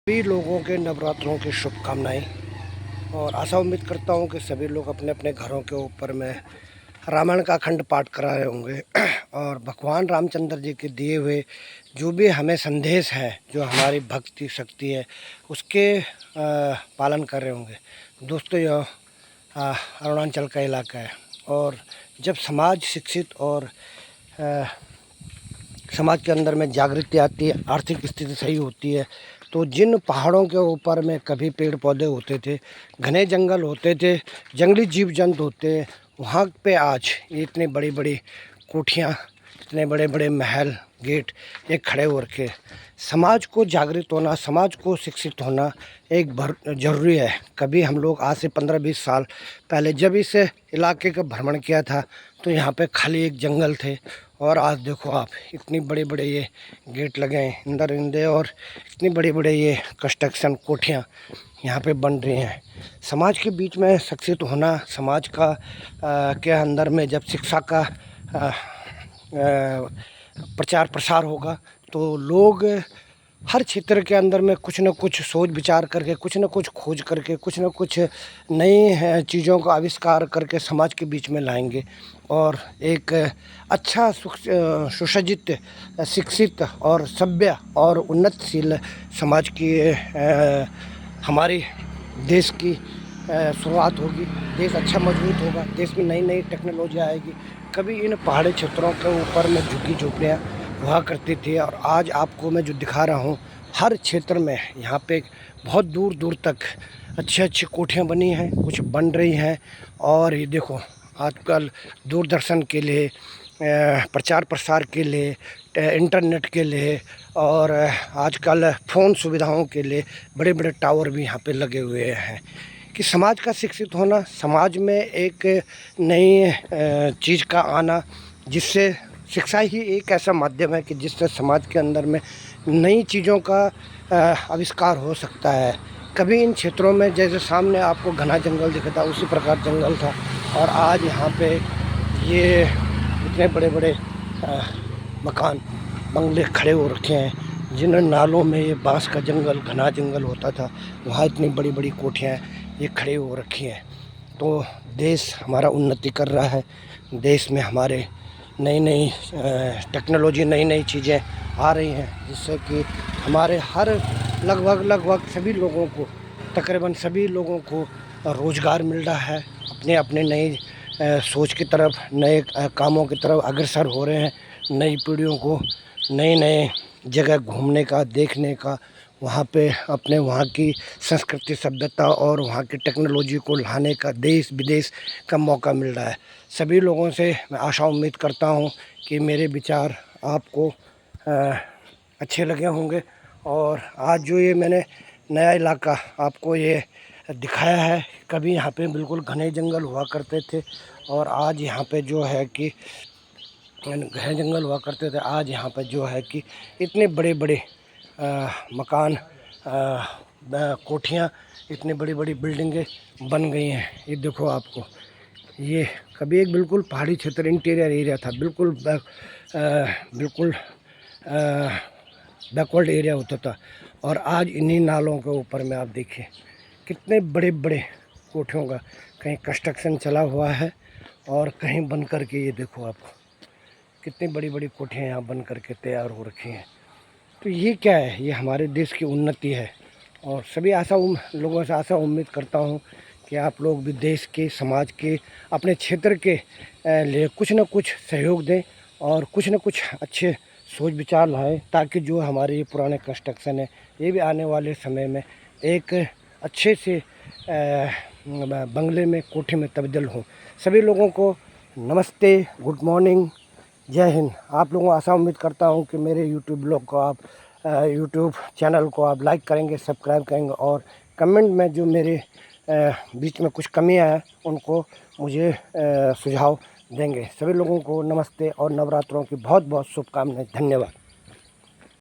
सभी लोगों के नवरात्रों की शुभकामनाएं और आशा उम्मीद करता हूं कि सभी लोग अपने अपने घरों के ऊपर में रामायण का अखंड पाठ करा रहे होंगे और भगवान रामचंद्र जी के दिए हुए जो भी हमें संदेश है, जो हमारी भक्ति शक्ति है, उसके पालन कर रहे होंगे। दोस्तों, यह अरुणाचल का इलाका है और जब समाज शिक्षित और समाज के अंदर में जागृति आती है, आर्थिक स्थिति सही होती है, तो जिन पहाड़ों के ऊपर में कभी पेड़ पौधे होते थे, घने जंगल होते थे, जंगली जीव जंतु होते, वहाँ पे आज इतनी बड़ी बड़ी कोठियाँ, इतने बड़े बड़े महल, गेट एक खड़े हो रखे। समाज को जागृत होना, समाज को शिक्षित होना एक ज़रूरी है। कभी हम लोग आज से 15-20 साल पहले जब इस इलाके का भ्रमण किया था तो यहाँ पे खाली एक जंगल थे और आज देखो आप, इतनी बड़े बड़े ये गेट लगे हैं अंदर इंदे और इतनी बड़े बड़े ये कंस्ट्रक्शन कोठियाँ यहाँ पे बन रही हैं। समाज के बीच में शिक्षित होना, समाज का के अंदर में जब शिक्षा का प्रचार प्रसार होगा तो लोग हर क्षेत्र के अंदर में कुछ न कुछ सोच विचार करके, कुछ न कुछ खोज करके, कुछ न कुछ नई चीज़ों का आविष्कार करके समाज के बीच में लाएंगे और एक अच्छा सुसज्जित, शिक्षित और सभ्य और उन्नतशील समाज की हमारी देश की शुरुआत होगी। देश अच्छा मजबूत होगा, देश में नई नई टेक्नोलॉजी आएगी। कभी इन पहाड़ी क्षेत्रों के ऊपर में झुग्गी झोपड़ियाँ हुआ करती थी और आज आपको मैं जो दिखा रहा हूँ, हर क्षेत्र में यहाँ पे बहुत दूर दूर तक अच्छी अच्छी कोठियाँ बनी हैं, कुछ बन रही हैं। और ये देखो, आजकल दूरदर्शन के लिए, प्रचार प्रसार के लिए, इंटरनेट के लिए और आजकल फ़ोन सुविधाओं के लिए बड़े बड़े टावर भी यहाँ पे लगे हुए हैं। कि समाज का शिक्षित होना, समाज में एक नई चीज़ का आना, जिससे शिक्षा ही एक ऐसा माध्यम है कि जिससे समाज के अंदर में नई चीज़ों का आविष्कार हो सकता है। कभी इन क्षेत्रों में जैसे सामने आपको घना जंगल दिखा था, उसी प्रकार जंगल था और आज यहाँ पे ये इतने बड़े बड़े मकान, बंगले खड़े हो रखे हैं। जिन नालों में ये बांस का जंगल, घना जंगल होता था, वहाँ इतनी बड़ी बड़ी कोठियाँ ये खड़े हो रखी हैं। तो देश हमारा उन्नति कर रहा है, देश में हमारे नई नई टेक्नोलॉजी, नई नई चीज़ें आ रही हैं, जिससे कि हमारे हर लगभग सभी लोगों को, तकरीबन सभी लोगों को रोज़गार मिल रहा है। अपने अपने नई सोच की तरफ, नए कामों की तरफ अग्रसर हो रहे हैं। नई पीढ़ियों को नए नए जगह घूमने का, देखने का, वहाँ पे अपने वहाँ की संस्कृति, सभ्यता और वहाँ की टेक्नोलॉजी को लाने का देश विदेश का मौका मिल रहा है। सभी लोगों से मैं आशा उम्मीद करता हूँ कि मेरे विचार आपको अच्छे लगे होंगे। और आज जो ये मैंने नया इलाका आपको ये दिखाया है, कभी यहाँ पे बिल्कुल घने जंगल हुआ करते थे और आज यहाँ पे जो है कि घने जंगल हुआ करते थे, आज यहाँ पर जो है कि इतने बड़े बड़े मकान, कोठियाँ, इतनी बड़ी बड़ी बिल्डिंगें बन गई हैं। ये देखो आपको, ये कभी एक बिल्कुल पहाड़ी क्षेत्र, इंटीरियर एरिया था, बिल्कुल बैकवर्ड एरिया होता था और आज इन्हीं नालों के ऊपर में आप देखिए कितने बड़े बड़े कोठियों का कहीं कंस्ट्रक्शन चला हुआ है और कहीं बन कर के, ये देखो आपको कितनी बड़ी बड़ी कोठियाँ यहाँ बन करके तैयार हो रखी हैं। तो ये क्या है? ये हमारे देश की उन्नति है और सभी लोगों से आशा उम्मीद करता हूँ कि आप लोग भी देश के, समाज के, अपने क्षेत्र के लिए कुछ न कुछ सहयोग दें और कुछ न कुछ अच्छे सोच विचार लाएँ, ताकि जो हमारे ये पुराने कंस्ट्रक्शन है, ये भी आने वाले समय में एक अच्छे से बंगले में, कोठे में तब्दील हो। सभी लोगों को नमस्ते, गुड मॉर्निंग, जय हिंद। आप लोगों को आशा उम्मीद करता हूँ कि मेरे यूट्यूब ब्लॉग को आप, यूट्यूब चैनल को आप लाइक करेंगे, सब्सक्राइब करेंगे और कमेंट में जो मेरे बीच में कुछ कमियां हैं उनको मुझे सुझाव देंगे। सभी लोगों को नमस्ते और नवरात्रों की बहुत बहुत शुभकामनाएं। धन्यवाद।